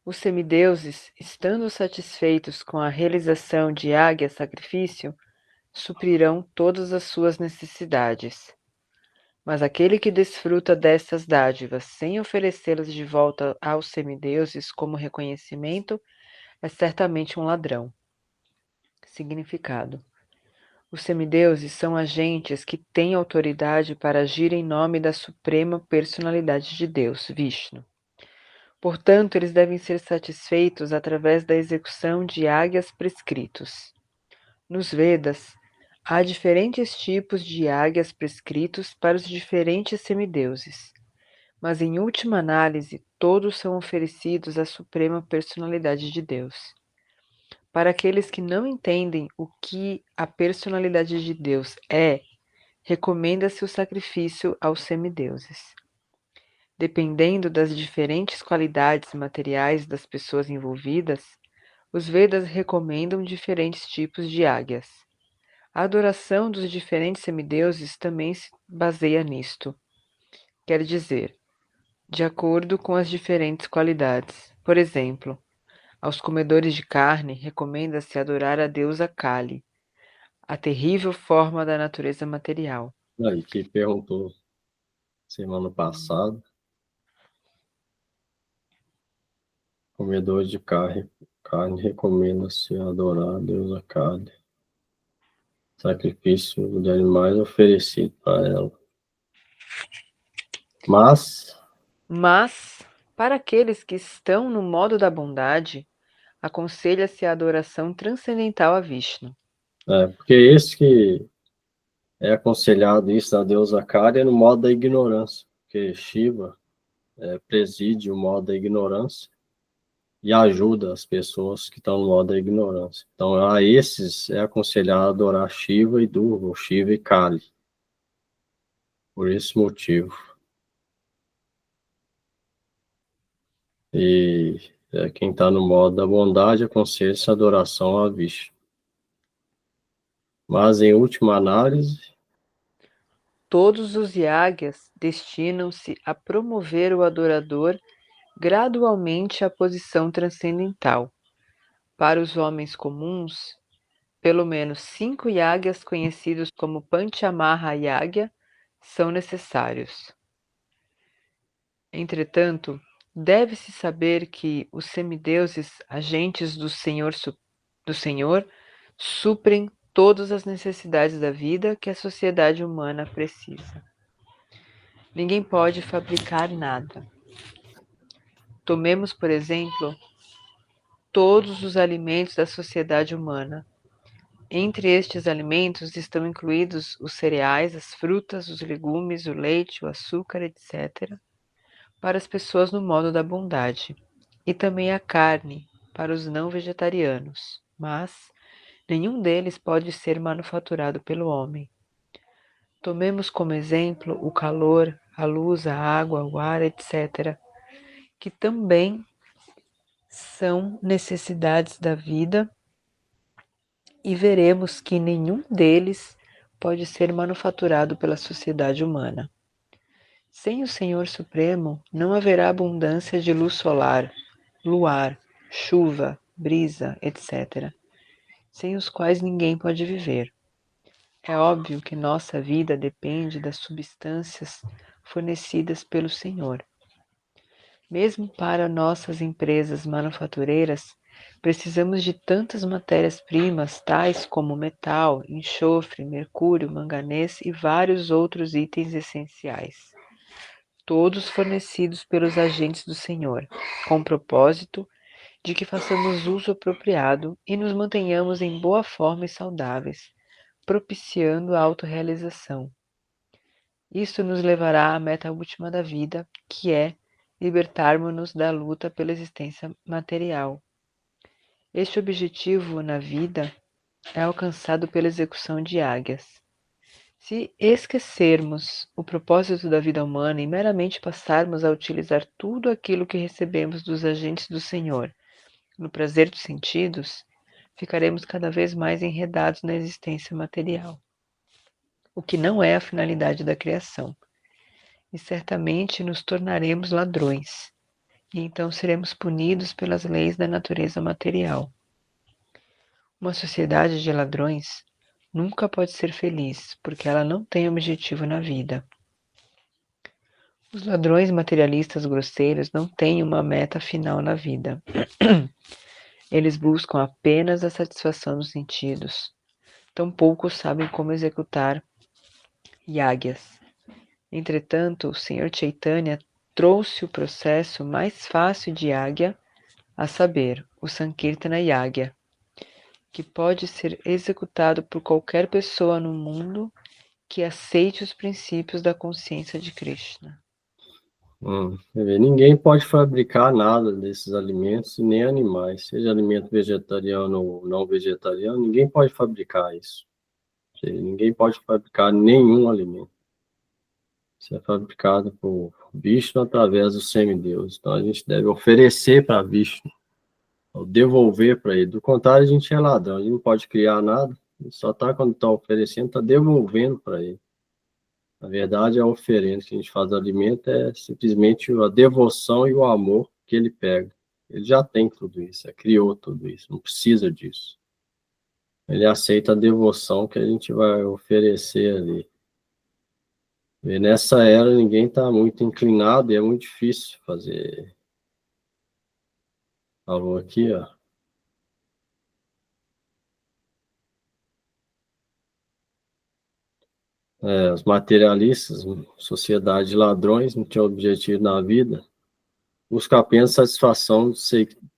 os semideuses, estando satisfeitos com a realização de águia sacrifício, suprirão todas as suas necessidades. Mas aquele que desfruta destas dádivas sem oferecê-las de volta aos semideuses como reconhecimento é certamente um ladrão. Significado: os semideuses são agentes que têm autoridade para agir em nome da suprema personalidade de Deus, Vishnu. Portanto, eles devem ser satisfeitos através da execução de yagyas prescritos. Nos Vedas, há diferentes tipos de yagyas prescritos para os diferentes semideuses, mas em última análise, todos são oferecidos à suprema personalidade de Deus. Para aqueles que não entendem o que a personalidade de Deus é, recomenda-se o sacrifício aos semideuses. Dependendo das diferentes qualidades materiais das pessoas envolvidas, os Vedas recomendam diferentes tipos de águias. A adoração dos diferentes semideuses também se baseia nisto. Quer dizer, de acordo com as diferentes qualidades. Por exemplo, aos comedores de carne recomenda-se adorar a deusa Kali, a terrível forma da natureza material. Aí, que perguntou semana passada. Comedor de carne recomenda-se adorar a deusa Kali. Sacrifício de animais oferecido para ela. Mas, para aqueles que estão no modo da bondade, aconselha-se a adoração transcendental a Vishnu. Porque esse que é aconselhado isso da deusa Kali é no modo da ignorância, porque Shiva preside o modo da ignorância e ajuda as pessoas que estão no modo da ignorância. Então, a esses é aconselhado adorar Shiva e Durga, ou Shiva e Kali. Por esse motivo. E quem está no modo da bondade aconselha-se a adoração a Vishnu. Mas, em última análise, todos os yagyas destinam-se a promover o adorador gradualmente à posição transcendental. Para os homens comuns, pelo menos 5 yagyas conhecidos como Panchamaha Yagya são necessários. Entretanto, deve-se saber que os semideuses, agentes do Senhor, suprem todas as necessidades da vida que a sociedade humana precisa. Ninguém pode fabricar nada. Tomemos, por exemplo, todos os alimentos da sociedade humana. Entre estes alimentos estão incluídos os cereais, as frutas, os legumes, o leite, o açúcar, etc., para as pessoas no modo da bondade, e também a carne para os não vegetarianos, mas nenhum deles pode ser manufaturado pelo homem. Tomemos como exemplo o calor, a luz, a água, o ar, etc., que também são necessidades da vida, e veremos que nenhum deles pode ser manufaturado pela sociedade humana. Sem o Senhor Supremo, não haverá abundância de luz solar, luar, chuva, brisa, etc., sem os quais ninguém pode viver. É óbvio que nossa vida depende das substâncias fornecidas pelo Senhor. Mesmo para nossas empresas manufatureiras, precisamos de tantas matérias-primas, tais como metal, enxofre, mercúrio, manganês e vários outros itens essenciais, todos fornecidos pelos agentes do Senhor, com o propósito de que façamos uso apropriado e nos mantenhamos em boa forma e saudáveis, propiciando a autorrealização. Isso nos levará à meta última da vida, que é libertarmos-nos da luta pela existência material. Este objetivo na vida é alcançado pela execução de águias. Se esquecermos o propósito da vida humana e meramente passarmos a utilizar tudo aquilo que recebemos dos agentes do Senhor no prazer dos sentidos, ficaremos cada vez mais enredados na existência material, o que não é a finalidade da criação. E certamente nos tornaremos ladrões, e então seremos punidos pelas leis da natureza material. Uma sociedade de ladrões nunca pode ser feliz, porque ela não tem objetivo na vida. Os ladrões materialistas grosseiros não têm uma meta final na vida. Eles buscam apenas a satisfação dos sentidos. Tão poucos sabem como executar yagyas. Entretanto, o Sr. Chaitanya trouxe o processo mais fácil de yagya, a saber, o Sankirtana Yagya, que pode ser executado por qualquer pessoa no mundo que aceite os princípios da consciência de Krishna. Quer ver, ninguém pode fabricar nada desses alimentos, nem animais, seja alimento vegetariano ou não vegetariano, ninguém pode fabricar isso. Ou seja, ninguém pode fabricar nenhum alimento. Isso é fabricado por Vishnu através dos semideuses. Então a gente deve oferecer para Vishnu, ou devolver para ele. Do contrário, a gente é ladrão, a gente não pode criar nada, só está quando está oferecendo, está devolvendo para ele. Na verdade, a oferenda que a gente faz do alimento é simplesmente a devoção e o amor que ele pega. Ele já tem tudo isso, criou tudo isso, não precisa disso. Ele aceita a devoção que a gente vai oferecer ali. E nessa era, ninguém está muito inclinado e é muito difícil fazer. Falou aqui, ó. Os materialistas, sociedade de ladrões, não tinha objetivo na vida, busca apenas satisfação de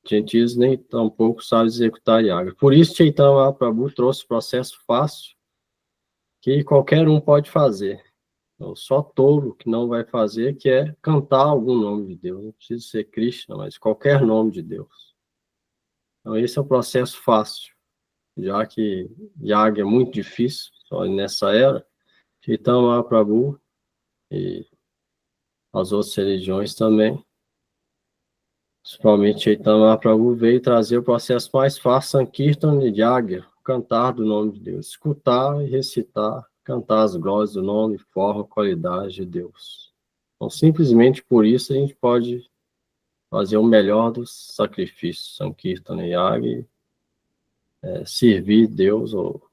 sentidos, nem tampouco sabe executar yaga. Por isso, Chaitanya Mahaprabhu trouxe o processo fácil, que qualquer um pode fazer. Então, só tolo que não vai fazer, que é cantar algum nome de Deus. Não precisa ser Krishna, mas qualquer nome de Deus. Então, esse é o processo fácil, já que yaga é muito difícil, só nessa era. Chaitanya Mahaprabhu e as outras religiões também, principalmente Chaitanya Mahaprabhu, veio trazer o processo mais fácil, Sankirtan e Yagya, cantar do nome de Deus, escutar e recitar, cantar as glórias do nome, forma, qualidade de Deus. Então, simplesmente por isso a gente pode fazer o melhor dos sacrifícios, Sankirtan e Yagya, servir Deus ou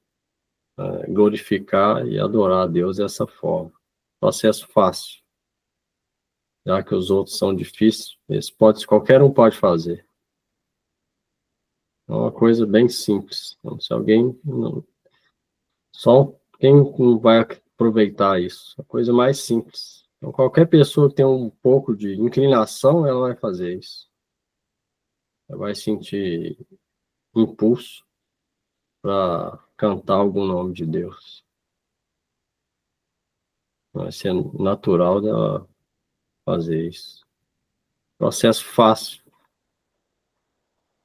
glorificar e adorar a Deus dessa forma. Processo fácil. Já que os outros são difíceis, qualquer um pode fazer. É uma coisa bem simples. Então, se alguém não, só quem não vai aproveitar isso, a coisa mais simples. Então, qualquer pessoa que tem um pouco de inclinação, ela vai fazer isso. Ela vai sentir impulso para cantar algum nome de Deus. Vai ser natural dela fazer isso. Processo fácil.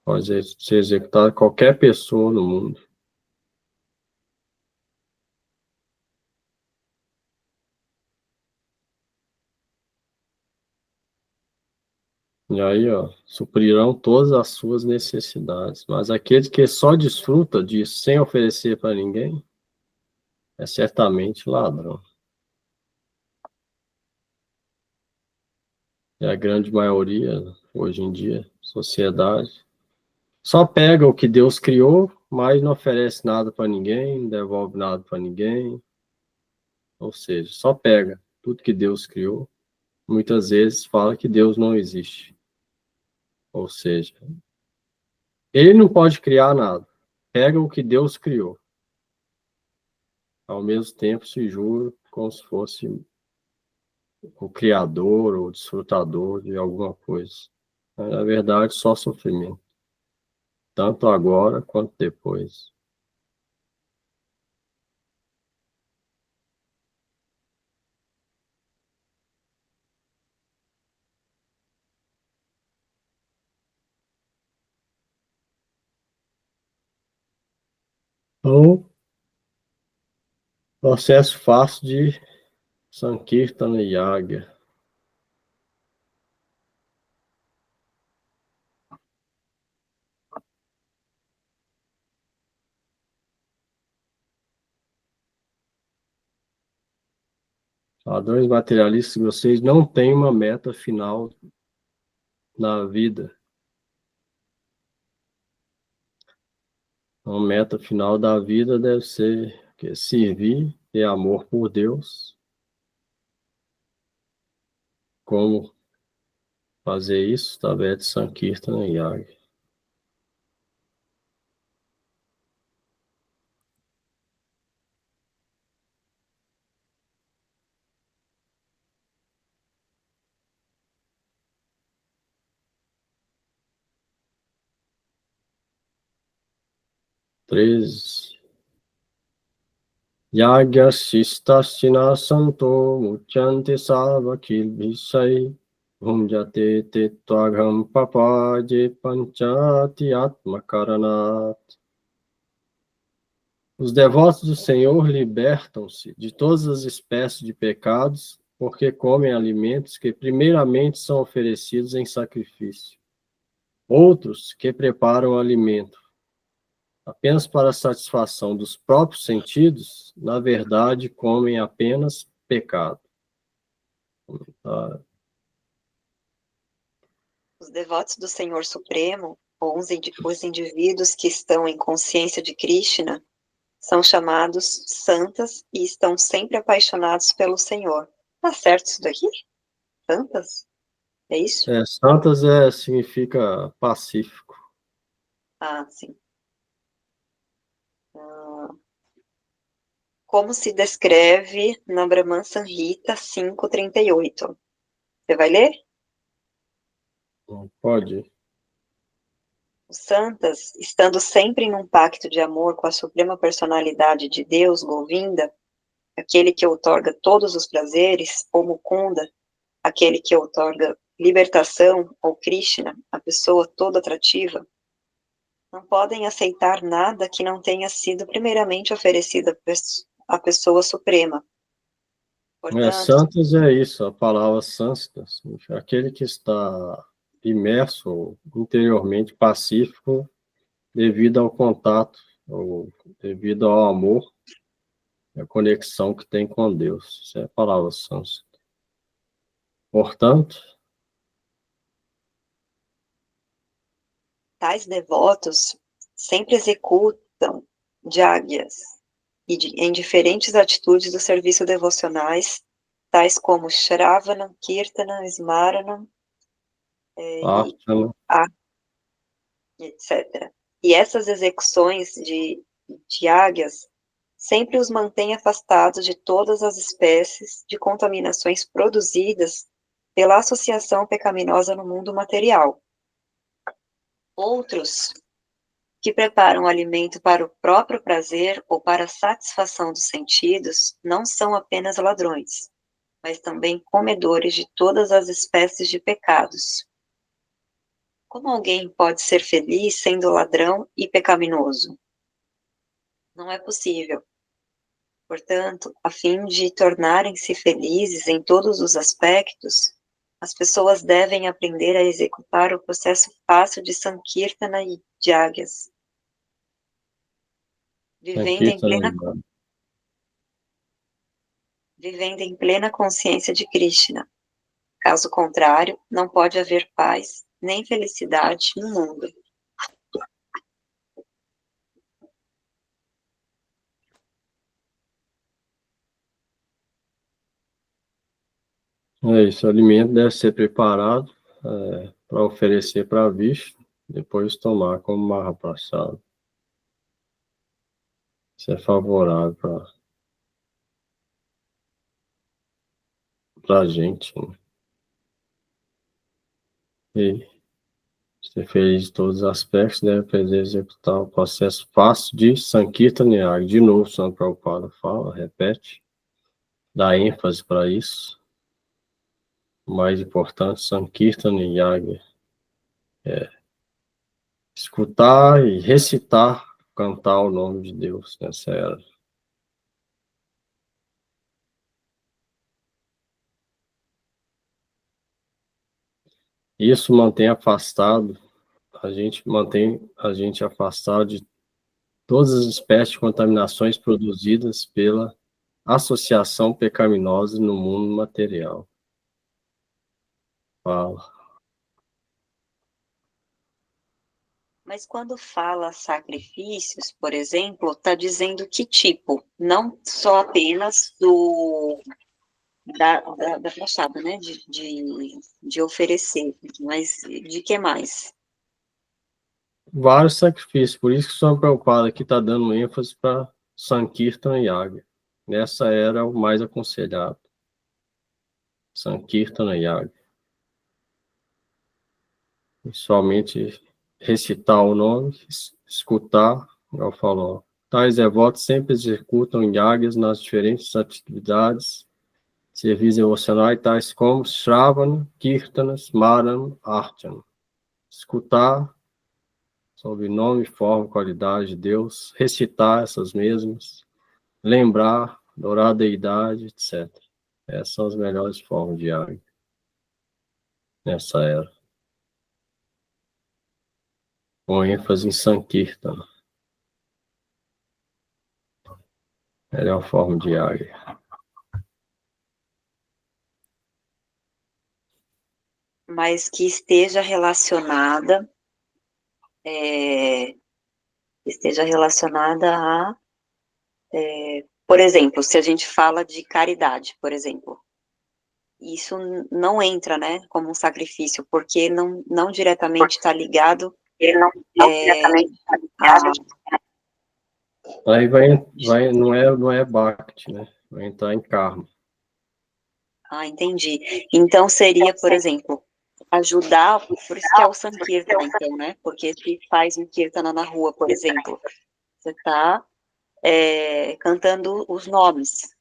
Pode ser executado qualquer pessoa no mundo. E aí, ó, suprirão todas as suas necessidades. Mas aquele que só desfruta disso sem oferecer para ninguém, é certamente ladrão. É a grande maioria, hoje em dia, sociedade. Só pega o que Deus criou, mas não oferece nada para ninguém, não devolve nada para ninguém. Ou seja, só pega tudo que Deus criou. Muitas vezes fala que Deus não existe. Ou seja, ele não pode criar nada. Pega o que Deus criou. Ao mesmo tempo se julga como se fosse o criador ou desfrutador de alguma coisa. Na verdade, só sofrimento. Tanto agora quanto depois. Então, processo fácil de Sankirtana Yaga. Padrões materialistas, vocês não têm uma meta final na vida. A meta final da vida deve ser servir, ter amor por Deus. Como fazer isso? Através de Sankirtana Yaga. 13. Yagyasistastina santo muchyante savakil visai bhunjate te tvagham papaje panchati atmakaranat. Os devotos do Senhor libertam-se de todas as espécies de pecados, porque comem alimentos que primeiramente são oferecidos em sacrifício. Outros que preparam o alimento apenas para a satisfação dos próprios sentidos, na verdade, comem apenas pecado. Os devotos do Senhor Supremo, ou os indivíduos que estão em consciência de Krishna, são chamados santas e estão sempre apaixonados pelo Senhor. Tá certo isso daqui? Santas? É isso? Santas significa pacífico. Ah, sim. Como se descreve na Brahman Samhita 5.38. Você vai ler? Pode. Os santas, estando sempre em um pacto de amor com a suprema personalidade de Deus, Govinda, aquele que outorga todos os prazeres, ou Mukunda, aquele que outorga libertação, ou Krishna, a pessoa toda atrativa, não podem aceitar nada que não tenha sido primeiramente oferecido à pessoa suprema. Portanto, Santas é isso, a palavra sânscrita, aquele que está imerso interiormente, pacífico, devido ao contato, ou devido ao amor, a conexão que tem com Deus. Isso é a palavra sânscrita. Portanto, tais devotos sempre executam jágyas em diferentes atitudes do serviço devocionais, tais como Shravanam, Kirtanam, Smaranam, etc. E essas execuções de jágyas sempre os mantêm afastados de todas as espécies de contaminações produzidas pela associação pecaminosa no mundo material. Outros que preparam o alimento para o próprio prazer ou para a satisfação dos sentidos não são apenas ladrões, mas também comedores de todas as espécies de pecados. Como alguém pode ser feliz sendo ladrão e pecaminoso? Não é possível. Portanto, a fim de tornarem-se felizes em todos os aspectos, as pessoas devem aprender a executar o processo fácil de Sankirtana e Jágyas, vivendo em plena consciência de Krishna. Caso contrário, não pode haver paz nem felicidade no mundo. Isso, o alimento deve ser preparado para oferecer para Vishnu, depois tomar como Mahaprasada. Isso é favorável para a gente, né? E ser feliz em todos os aspectos, deve aprender a executar o processo fácil de Sankirtana Yaga. De novo, São Prabhupada fala, repete, dá ênfase para isso. O mais importante, Sankirtana Yaga, é escutar e recitar, cantar o nome de Deus nessa era. Isso mantém afastado, mantém a gente afastado de todas as espécies de contaminações produzidas pela associação pecaminosa no mundo material. Fala. Mas quando fala sacrifícios, por exemplo, está dizendo que tipo? Não só apenas da fachada, né? De oferecer, mas de que mais? Vários sacrifícios, por isso que Swami Prabhupada aqui está dando ênfase para Sankirtan Yaga. Nessa era o mais aconselhado. Sankirtan Yaga. E somente recitar o nome, escutar igual falou. Tais devotos sempre executam yagas nas diferentes atividades, serviços emocionais, tais como Shravana, Kirtana, Smaran, Archana. Escutar sobre nome, forma, qualidade de Deus, recitar essas mesmas, lembrar, adorar a deidade, etc. Essas são as melhores formas de yaga nessa era. Com ênfase em Sankirtana. Melhor forma de yaga. Mas que esteja relacionada a, por exemplo, se a gente fala de caridade, por exemplo, isso não entra, né, como um sacrifício, porque não diretamente está ligado Aí não é Bhakti, né? Vai entrar em karma. Ah, entendi. Então seria, por exemplo, ajudar, por isso que é o Sankirtana, então, né? Porque se faz um Kirtana na rua, por exemplo, você está cantando os nomes.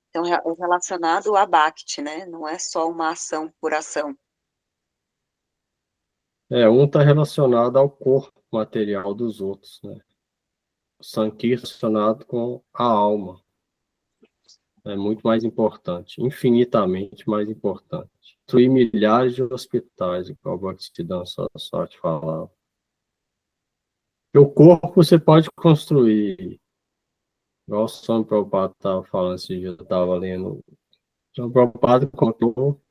Então, é relacionado a Bhakti, né? Não é só uma ação por ação. Um está relacionado ao corpo material dos outros, né? O Sankirtana relacionado com a alma. É muito mais importante, infinitamente mais importante. Construir milhares de hospitais, igual o Bhaktisiddhanta Saraswati falava. O corpo você pode construir, igual o Swami Prabhupada estava falando, esse dia eu estava lendo. O Swami Prabhupada contou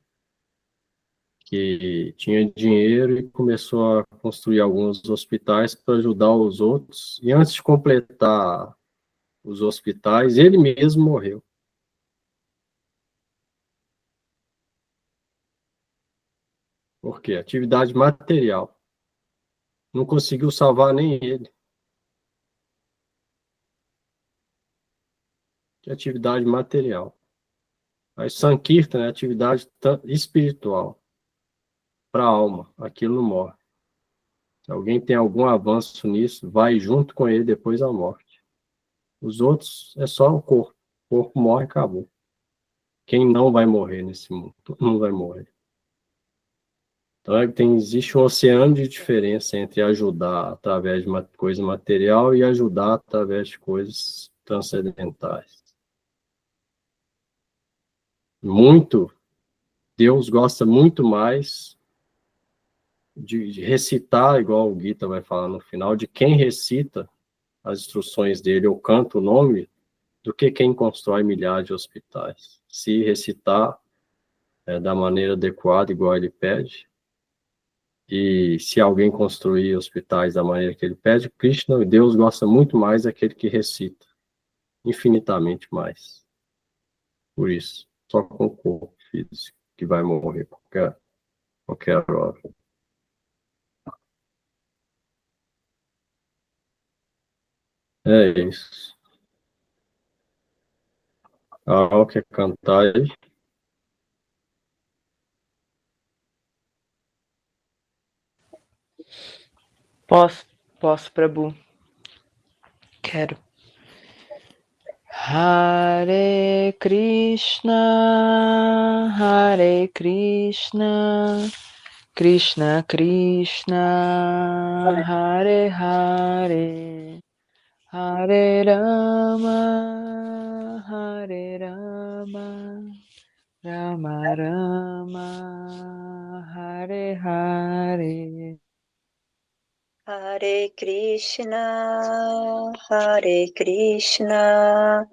que tinha dinheiro e começou a construir alguns hospitais para ajudar os outros. E antes de completar os hospitais, ele mesmo morreu. Por quê? Atividade material. Não conseguiu salvar nem ele. Que é atividade material. Aí Sankirtan é atividade espiritual. Para a alma. Aquilo não morre. Se alguém tem algum avanço nisso, vai junto com ele depois da morte. Os outros é só o corpo. O corpo morre e acabou. Quem não vai morrer nesse mundo? Todo mundo vai morrer. Então, existe um oceano de diferença entre ajudar através de uma coisa material e ajudar através de coisas transcendentais. Deus gosta muito mais de recitar, igual o Gita vai falar no final, de quem recita as instruções dele ou canta o nome, do que quem constrói milhares de hospitais. Se recitar da maneira adequada, igual ele pede, e se alguém construir hospitais da maneira que ele pede, Krishna, Deus gosta muito mais daquele que recita, infinitamente mais. Por isso, só com o corpo físico que vai morrer qualquer hora. É isso. Ah, quer cantar aí? Posso, Prabhu. Quero. Hare Krishna, Krishna Krishna, Hare Hare, Hare Rama, Hare Rama, Rama Rama, Hare Hare. Hare Krishna, Hare Krishna,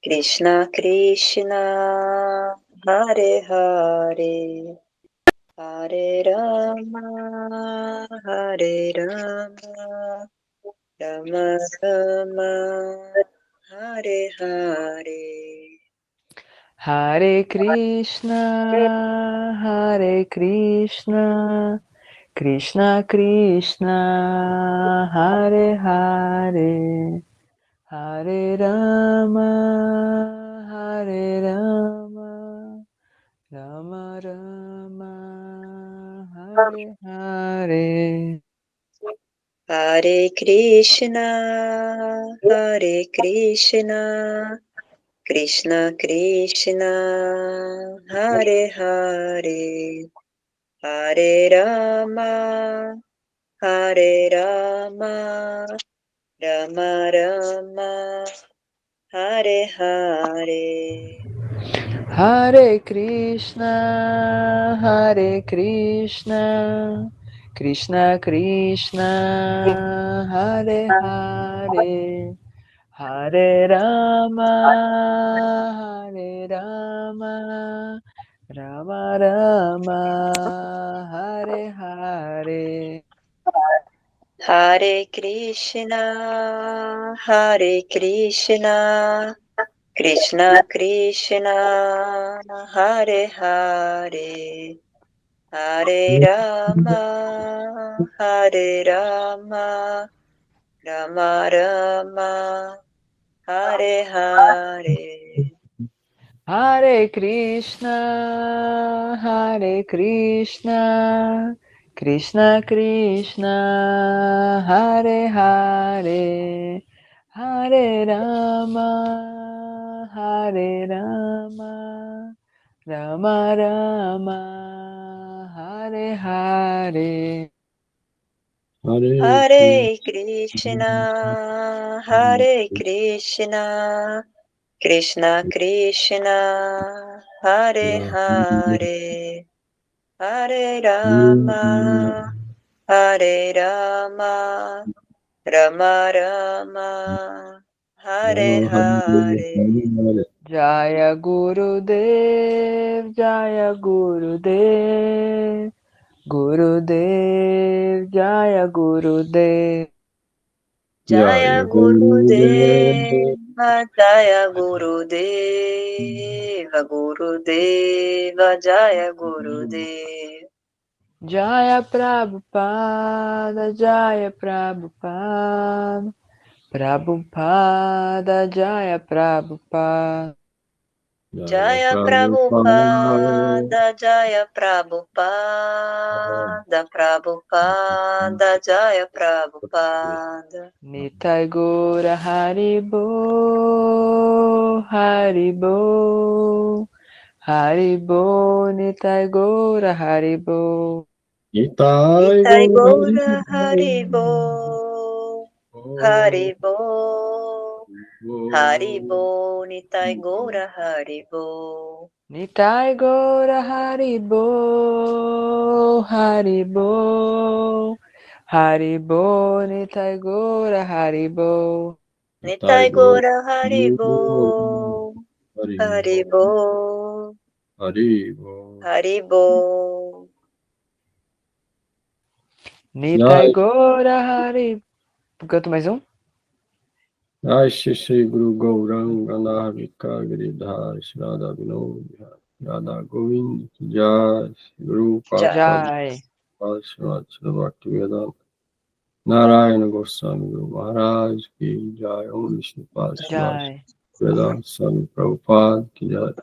Krishna Krishna, Hare Hare, Hare Rama, Hare Rama, Rama Rama, Hare Hare. Hare Krishna, Hare Krishna, Krishna Krishna, Hare Hare, Hare Rama, Hare Rama, Rama Rama, Hare Hare. Hare Krishna, Hare Krishna, Krishna Krishna, Hare Hare, Hare Rama, Hare Rama, Rama Rama, Hare Hare. Hare Krishna, Hare Krishna, Krishna Krishna, Hare Hare, Hare Rama, Hare Rama, Rama Rama, Hare Hare. Hare Krishna, Hare Krishna, Krishna Krishna, Hare Hare, Hare Rama, Hare Rama, Rama Rama, Hare Hare. Hare Krishna, Hare Krishna, Krishna Krishna, Hare Hare, Hare Rama, Hare Rama, Rama Rama, Hare Hare. Hare Krishna, Hare Krishna, Krishna Krishna, Hare Hare, Hare Rama, Hare Rama, Rama Rama, Hare Hare. Jaya Gurudev, Jaya Gurudev, Gurudev, Jaya Gurudev. Jaya Gurudeva, Jaya Gurudeva, Gurudeva, Jaya Gurudev. Jaya Prabhupada, Jaya Prabhupada, Prabhupada, Jaya Prabhupada. Jaya Prabhupada, Jaya Prabhupada, Prabhupada, Jaya Prabhupada. Nitai Gora Haribo, Haribo, Haribo, Nitai Gora Haribo. Nitai Gora Haribo, Haribo, Haribo, Nitai Gora Haribo. Nitai Gora Haribo, Haribo, Haribo, Nitai Gora Haribo. Nitai Gora Haribo, Haribo, Haribo. Nitai Gora Haribo. Canto mais um? Jai Shri Guru Gauranga Nahavika Giridhar Radha Vinod Radha Govind Ki Jai Guru Jai. Srimad Bhakti Vedanta Narayana Goswami Guru Maharaj Ki Jai Om Vishnu Pad Jai. Vedanta Swami Prabhupada Ki Jai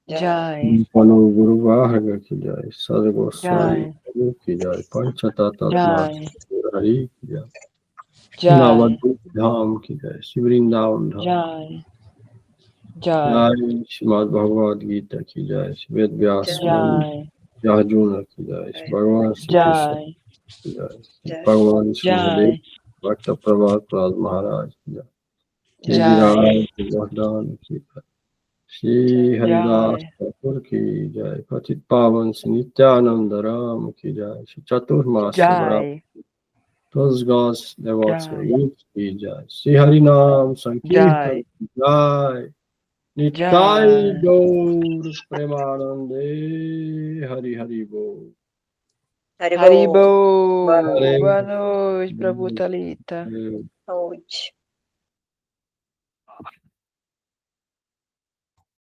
Jai. Pano Guru Vahaga Ki Jai Sada Goswami Jai. Ki Jai Panchatattva Jai. Hari Ki Jai Jai. Navadvip Dham Ki Jai Shri Vrindavan Dham Jai. Jai. Jai Srimad Bhagavad Gita Ki Jai Ved Vyas Jai. Arjuna Ki Jai Bhagavan Shri Krishna Jai. Ki Jai Bhagavan Shri Sukhdev Jai. Bhakta Prabhat Maharaj Ki Jai Devi Jai. Raj Vardhan Ki Jai Shri Haridas Jai. Thakur Ki Jai Patit Pavan Shri Nityananda Ram Ki Jai Shri Chaturmas Jai. Those gods devotees Jai. Ki Jai Shri Harinam Sankirtan Jai. Jai Nitai Jai. Gaur Premanande Hari Hari Bo. Haribo. Boa Boa noite, Prabhu Thalita. noite.